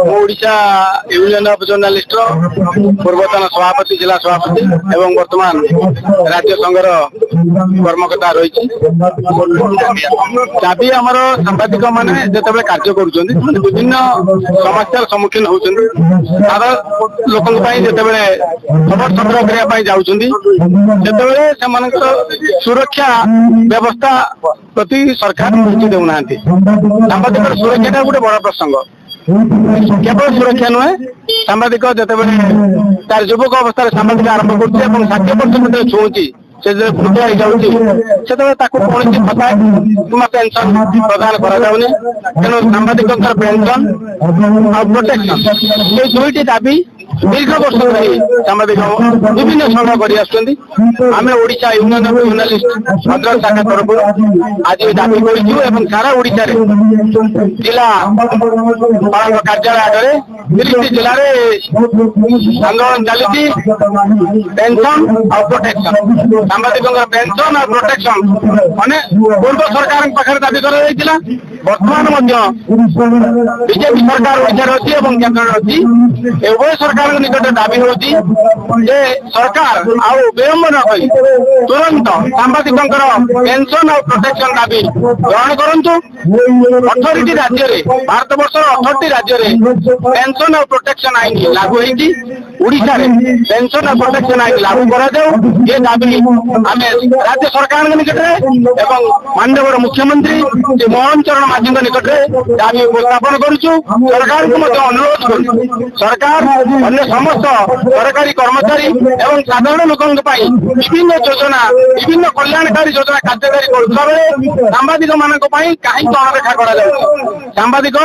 Odisha union of journalist पूर्वतन सभापति जिला सभापति एवं वर्तमान राज्य संघर कर्मकर्ता रही दाबी आमर सांबादिक मैंने जिते कार्य कर विभिन्न समस्यार सम्मुखीन होती साधारण लोक जिते खबर संग्रह करने जाते सुरक्षा व्यवस्था प्रति सरकार दृष्टि देना सांबादिक सुरक्षा गोटे बड़ प्रसंग केवल सुरक्षा नुहे सांबादिक जिते तार युवक अवस्था सांबादिक आरंभ कर 60% छुँची से वृद्ध हो जाती कौन भत्ता किंवा पेंशन प्रदान कर तेणु सांबादिक पेंशन और प्रोटेक्शन ये दुईटी दाबी दीर्घ वर्ष धरी सांबादिक विभिन्न संघ कर Odisha union of journalist Bhadrak शाखा तरफ आज दाबी कर सारा ओडिशा जिला पाल कार्यालय आगे 30 जिले में आंदोलन चली पेंशन और प्रोटेक्शन सांबादिक पेंशन और प्रोटेक्शन माने पूर्व सरकार पाखे दाबी कर बर्तमान बीजेपी सरकार ओडिशा अच्छी केन्द्र अच्छी उभय सरकार निकट दाबी होती सरकार आउ विलंब न करी तुरंत सांबादिक पेंशन और प्रोटेक्शन दाबी ग्रहण करूँ 18 राज्य में भारत वर्ष 18 राज्य में पेंशन और प्रोटेक्शन आईन लागू होड़शा पेंशन और प्रोटेक्शन आईन लागू कर दाबी आम राज्य सरकार निकट में माननीय मुख्यमंत्री श्री मोहन चरण माझी निकट में दाबी उपस्थापन करुचु सरकार को अनुरोध कर सरकार अन्य समस्त सरकारी कर्मचारी एवं साधारण लोकों विभिन्न योजना विभिन्न कल्याणकारी योजना कार्यकारी करुवा बेले सांबादिक मान कहीं अणदेखा कर सांबादिक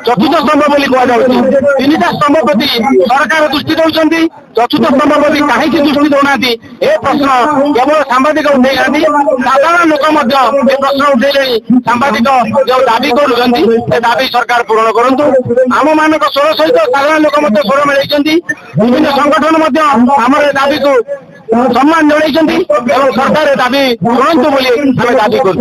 चतुर्थ स्तंभ बोली कहुच्छी 3टा स्तंभ प्रति सरकार दृष्टि दौरान चतुर्थ स्तंभ प्रति कहीं दृष्टि दौना ए प्रश्न केवल सांबादिक उठे साधारण लोक प्रश्न उठे सांबादिक जो दाबी कर दाबी सरकार पूरण करूँ आम मान स्वर सहित साधारण लोक स्वर मिले विभिन्न संगठन दाबी को सम्मान जन सरकार दाबी शुणु बोली दाबी कर।